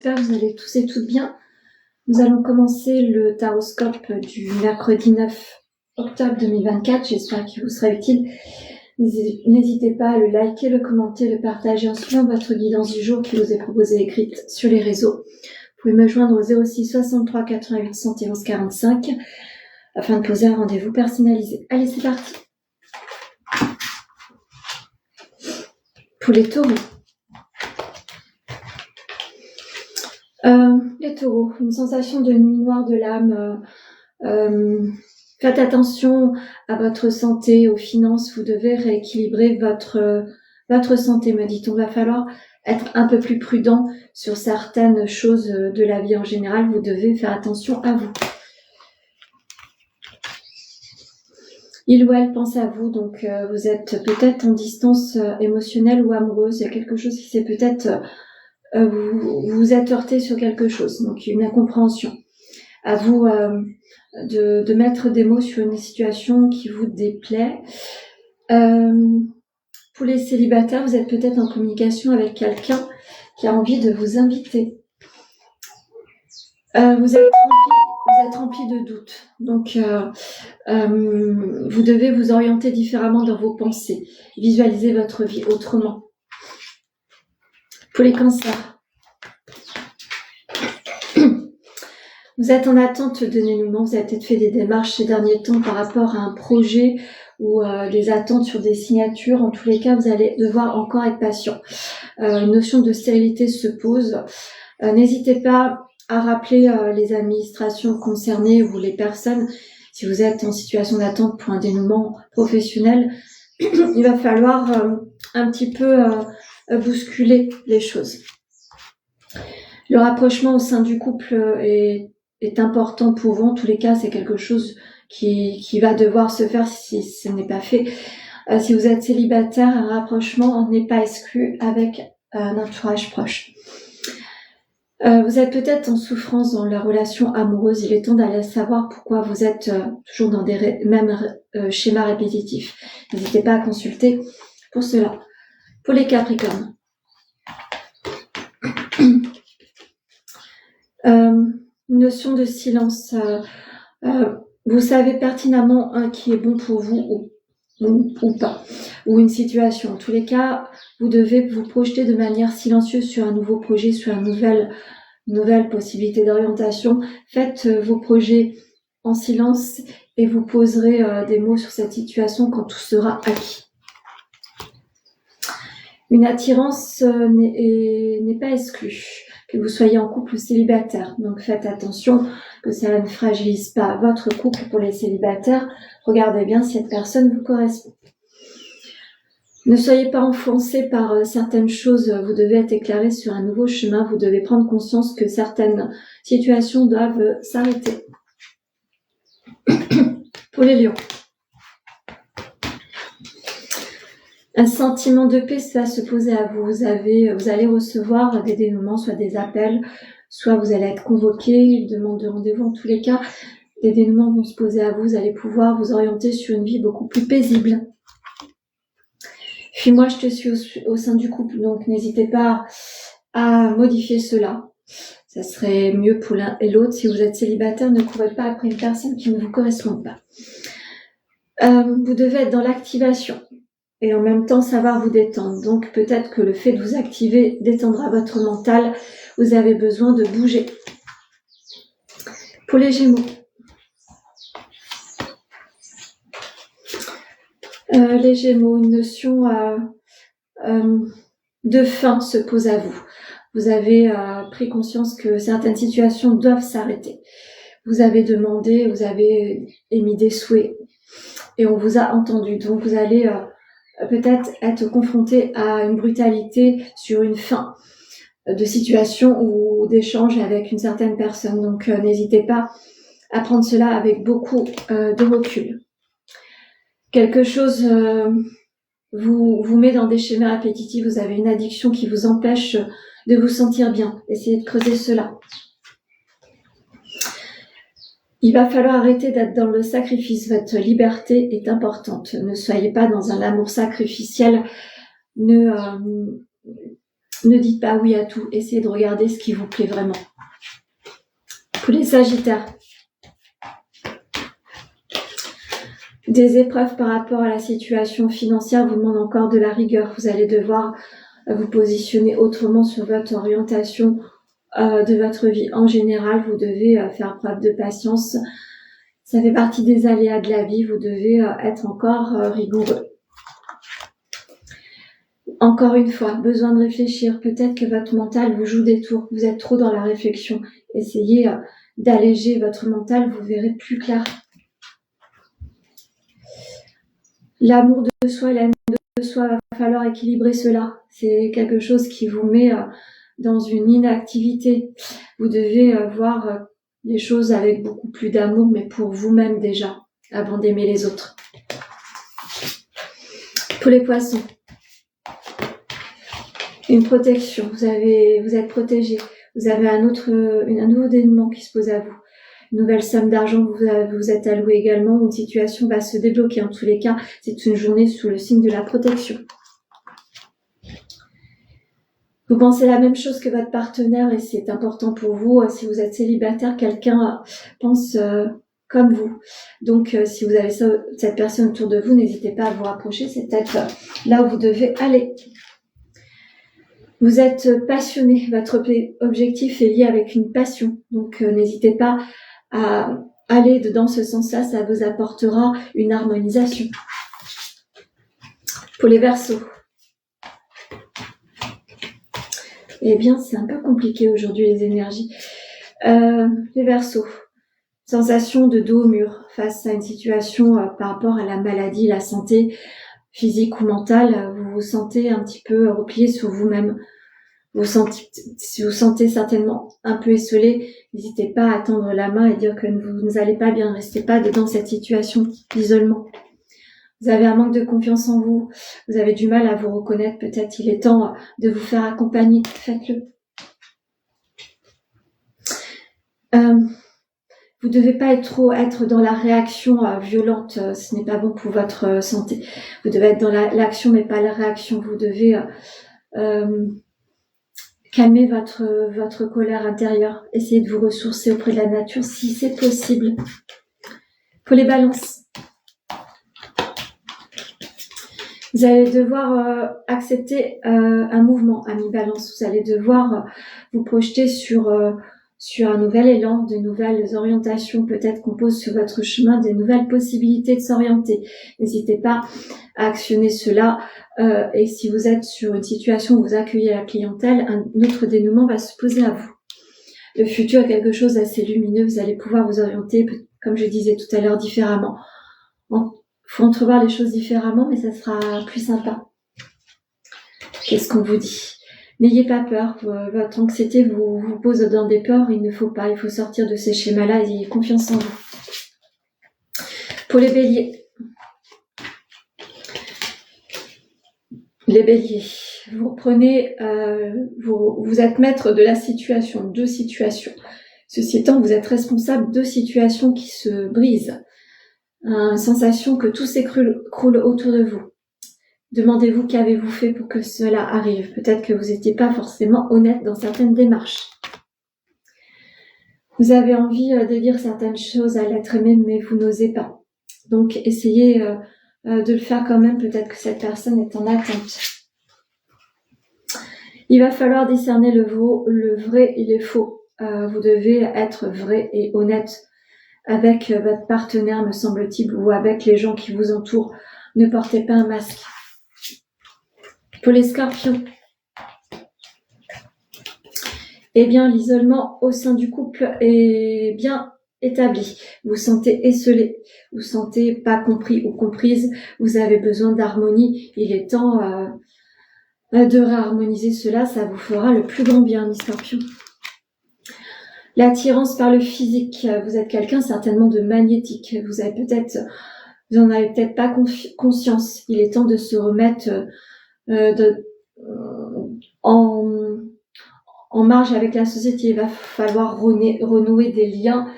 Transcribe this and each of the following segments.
J'espère que vous allez tous et toutes bien. Nous allons commencer le taroscope du mercredi 9 octobre 2024. J'espère qu'il vous sera utile. N'hésitez pas à le liker, le commenter, le partager en suivant votre guidance du jour qui vous est proposée écrite sur les réseaux. Vous pouvez me joindre au 06 63 88 111 45 afin de poser un rendez-vous personnalisé. Allez, c'est parti. Pour les taureaux. Les taureaux, une sensation de nuit noire de l'âme. Faites attention à votre santé, aux finances. Vous devez rééquilibrer votre santé, me dit-on. Va falloir être un peu plus prudent sur certaines choses de la vie en général. Vous devez faire attention à vous. Il ou elle pense à vous, donc vous êtes peut-être en distance émotionnelle ou amoureuse. Il y a quelque chose qui s'est peut-être... vous êtes heurté sur quelque chose, donc une incompréhension. À vous de mettre des mots sur une situation qui vous déplaît. Pour les célibataires, vous êtes peut-être en communication avec quelqu'un qui a envie de vous inviter. Vous êtes rempli de doutes, donc vous devez vous orienter différemment dans vos pensées, visualiser votre vie autrement. Pour les cancers, vous êtes en attente de dénouement, vous avez peut-être fait des démarches ces derniers temps par rapport à un projet ou des attentes sur des signatures. En tous les cas, vous allez devoir encore être patient. Une notion de stérilité se pose. N'hésitez pas à rappeler les administrations concernées ou les personnes. Si vous êtes en situation d'attente pour un dénouement professionnel, il va falloir un petit peu bousculer les choses. Le rapprochement au sein du couple est important pour vous. En tous les cas, c'est quelque chose qui va devoir se faire si ce n'est pas fait. Si vous êtes célibataire, un rapprochement n'est pas exclu avec un entourage proche. Vous êtes peut-être en souffrance dans la relation amoureuse. Il est temps d'aller savoir pourquoi vous êtes toujours dans des mêmes schémas répétitifs. N'hésitez pas à consulter pour cela. Pour les Capricornes. Notion de silence. Vous savez pertinemment qui est bon pour vous ou pas, ou une situation. En tous les cas, vous devez vous projeter de manière silencieuse sur un nouveau projet, sur une nouvelle possibilité d'orientation. Faites vos projets en silence et vous poserez des mots sur cette situation quand tout sera acquis. Une attirance n'est pas exclue, que vous soyez en couple ou célibataire. Donc faites attention que ça ne fragilise pas votre couple. Pour les célibataires, regardez bien si cette personne vous correspond. Ne soyez pas enfoncés par certaines choses. Vous devez être éclairé sur un nouveau chemin. Vous devez prendre conscience que certaines situations doivent s'arrêter. Pour les lions. Un sentiment de paix va se poser à vous. Vous allez recevoir des dénouements, soit des appels, soit vous allez être convoqué, une demande de rendez-vous. En tous les cas, des dénouements vont se poser à vous. Vous allez pouvoir vous orienter sur une vie beaucoup plus paisible. Puis moi, je te suis au sein du couple, donc n'hésitez pas à modifier cela. Ça serait mieux pour l'un et l'autre. Si vous êtes célibataire, ne courez pas après une personne qui ne vous correspond pas. Vous devez être dans l'activation et en même temps savoir vous détendre. Donc peut-être que le fait de vous activer détendra votre mental. Vous avez besoin de bouger. Pour les Gémeaux. Les Gémeaux, une notion de fin se pose à vous. Vous avez pris conscience que certaines situations doivent s'arrêter. Vous avez demandé, vous avez émis des souhaits et on vous a entendu. Donc vous allez peut-être être confronté à une brutalité sur une fin de situation ou d'échange avec une certaine personne. Donc n'hésitez pas à prendre cela avec beaucoup de recul. Quelque chose vous met dans des schémas répétitifs, vous avez une addiction qui vous empêche de vous sentir bien. Essayez de creuser cela. Il va falloir arrêter d'être dans le sacrifice. Votre liberté est importante. Ne soyez pas dans un amour sacrificiel. Ne dites pas oui à tout. Essayez de regarder ce qui vous plaît vraiment. Pour les Sagittaires, des épreuves par rapport à la situation financière vous demandent encore de la rigueur. Vous allez devoir vous positionner autrement sur votre orientation de votre vie en général. Vous devez faire preuve de patience. Ça fait partie des aléas de la vie. Vous devez être encore rigoureux. Encore une fois, besoin de réfléchir. Peut-être que votre mental vous joue des tours. Vous êtes trop dans la réflexion. Essayez d'alléger votre mental. Vous verrez plus clair. L'amour de soi et l'amour de soi, il va falloir équilibrer cela. C'est quelque chose qui vous met dans une inactivité. Vous devez voir les choses avec beaucoup plus d'amour, mais pour vous-même déjà, avant d'aimer les autres. Pour les poissons, une protection. Vous êtes protégé. Vous avez un nouveau dénouement qui se pose à vous. Une nouvelle somme d'argent vous êtes alloué également. Une situation va se débloquer. En tous les cas, c'est une journée sous le signe de la protection. Vous pensez la même chose que votre partenaire et c'est important pour vous. Si vous êtes célibataire, quelqu'un pense comme vous. Donc, si vous avez cette personne autour de vous, n'hésitez pas à vous rapprocher. C'est peut-être là où vous devez aller. Vous êtes passionné. Votre objectif est lié avec une passion. Donc, n'hésitez pas à aller dans ce sens-là. Ça vous apportera une harmonisation. Pour les Verseaux. Eh bien, c'est un peu compliqué aujourd'hui, les énergies. Les Verseaux. Sensation de dos au mur face à une situation par rapport à la maladie, la santé physique ou mentale. Vous vous sentez un petit peu replié sur vous-même. Si vous sentez certainement un peu esselé, n'hésitez pas à tendre la main et dire que vous n'allez pas bien. Ne restez pas dans cette situation d'isolement. Vous avez un manque de confiance en vous. Vous avez du mal à vous reconnaître. Peut-être il est temps de vous faire accompagner. Faites-le. Vous ne devez pas être dans la réaction violente. Ce n'est pas bon pour votre santé. Vous devez être dans l'action, mais pas la réaction. Vous devez calmer votre colère intérieure. Essayez de vous ressourcer auprès de la nature si c'est possible. Pour les balances. Vous allez devoir accepter un mouvement, ami Balance. Vous allez devoir vous projeter sur un nouvel élan, de nouvelles orientations peut-être qu'on pose sur votre chemin, des nouvelles possibilités de s'orienter. N'hésitez pas à actionner cela. Et si vous êtes sur une situation où vous accueillez la clientèle, un autre dénouement va se poser à vous. Le futur est quelque chose d'assez lumineux. Vous allez pouvoir vous orienter, comme je disais tout à l'heure, différemment. Faut entrevoir les choses différemment, mais ça sera plus sympa. Qu'est-ce qu'on vous dit? N'ayez pas peur. Votre anxiété vous pose dans des peurs. Il ne faut pas. Il faut sortir de ces schémas-là et ayez confiance en vous. Pour les béliers. Les béliers. Vous reprenez, vous êtes maître de la situation, deux situations. Ceci étant, vous êtes responsable de situations qui se brisent. Une sensation que tout s'écroule autour de vous. Demandez-vous qu'avez-vous fait pour que cela arrive. Peut-être que vous n'étiez pas forcément honnête dans certaines démarches. Vous avez envie de dire certaines choses à l'être aimé, mais vous n'osez pas. Donc, essayez de le faire quand même. Peut-être que cette personne est en attente. Il va falloir discerner le vrai et le faux. Vous devez être vrai et honnête avec votre partenaire, me semble-t-il, ou avec les gens qui vous entourent. Ne portez pas un masque. Pour les scorpions, eh bien, l'isolement au sein du couple est bien établi. Vous sentez esselé, vous sentez pas compris ou comprise, vous avez besoin d'harmonie. Il est temps de réharmoniser cela, ça vous fera le plus grand bien, les scorpions. L'attirance par le physique, vous êtes quelqu'un certainement de magnétique, vous n'en avez peut-être pas conscience. Il est temps de se remettre en marge avec la société. Il va falloir renouer des liens,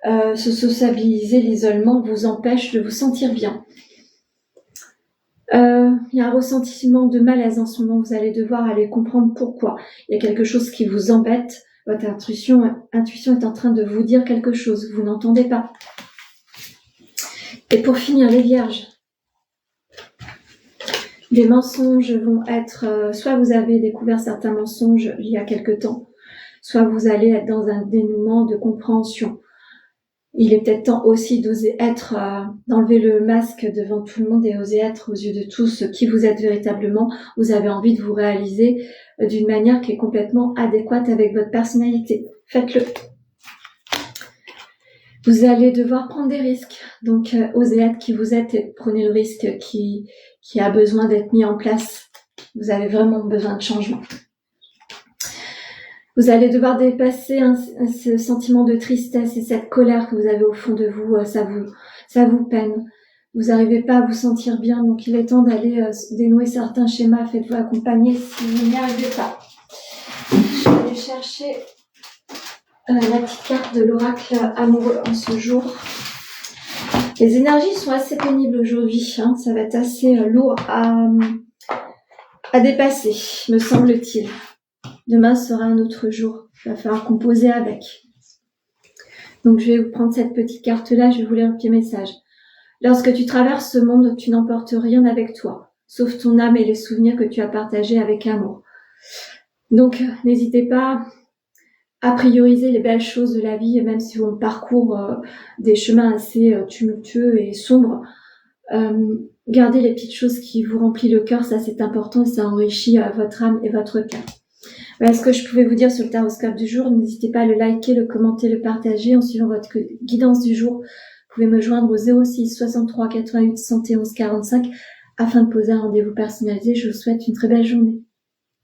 se sociabiliser. L'isolement vous empêche de vous sentir bien. Il y a un ressentiment de malaise en ce moment. Vous allez devoir aller comprendre pourquoi. Il y a quelque chose qui vous embête. Votre intuition est en train de vous dire quelque chose. Vous n'entendez pas. Et pour finir, les vierges. Les mensonges vont être... soit vous avez découvert certains mensonges il y a quelque temps, soit vous allez être dans un dénouement de compréhension. Il est peut-être temps aussi d'oser être, d'enlever le masque devant tout le monde et oser être aux yeux de tous qui vous êtes véritablement. Vous avez envie de vous réaliser d'une manière qui est complètement adéquate avec votre personnalité. Faites-le. Vous allez devoir prendre des risques. Donc, osez être qui vous êtes et prenez le risque qui a besoin d'être mis en place. Vous avez vraiment besoin de changement. Vous allez devoir dépasser ce sentiment de tristesse et cette colère que vous avez au fond de vous. Ça vous peine. Vous n'arrivez pas à vous sentir bien, donc il est temps d'aller dénouer certains schémas. Faites-vous accompagner si vous n'y arrivez pas. Je vais aller chercher la petite carte de l'oracle amoureux en ce jour. Les énergies sont assez pénibles aujourd'hui. Ça va être assez lourd à dépasser, me semble-t-il. Demain sera un autre jour. Il va falloir composer avec. Donc, je vais vous prendre cette petite carte-là. Je vais vous lire un petit message. Lorsque tu traverses ce monde, tu n'emportes rien avec toi, sauf ton âme et les souvenirs que tu as partagés avec amour. Donc, n'hésitez pas à prioriser les belles choses de la vie, et même si on parcourt des chemins assez tumultueux et sombres, gardez les petites choses qui vous remplissent le cœur. Ça, c'est important et ça enrichit votre âme et votre cœur. Voilà ce que je pouvais vous dire sur le taroscope du jour. N'hésitez pas à le liker, le commenter, le partager en suivant votre guidance du jour. Vous pouvez me joindre au 06 63 88 71 45 afin de poser un rendez-vous personnalisé. Je vous souhaite une très belle journée.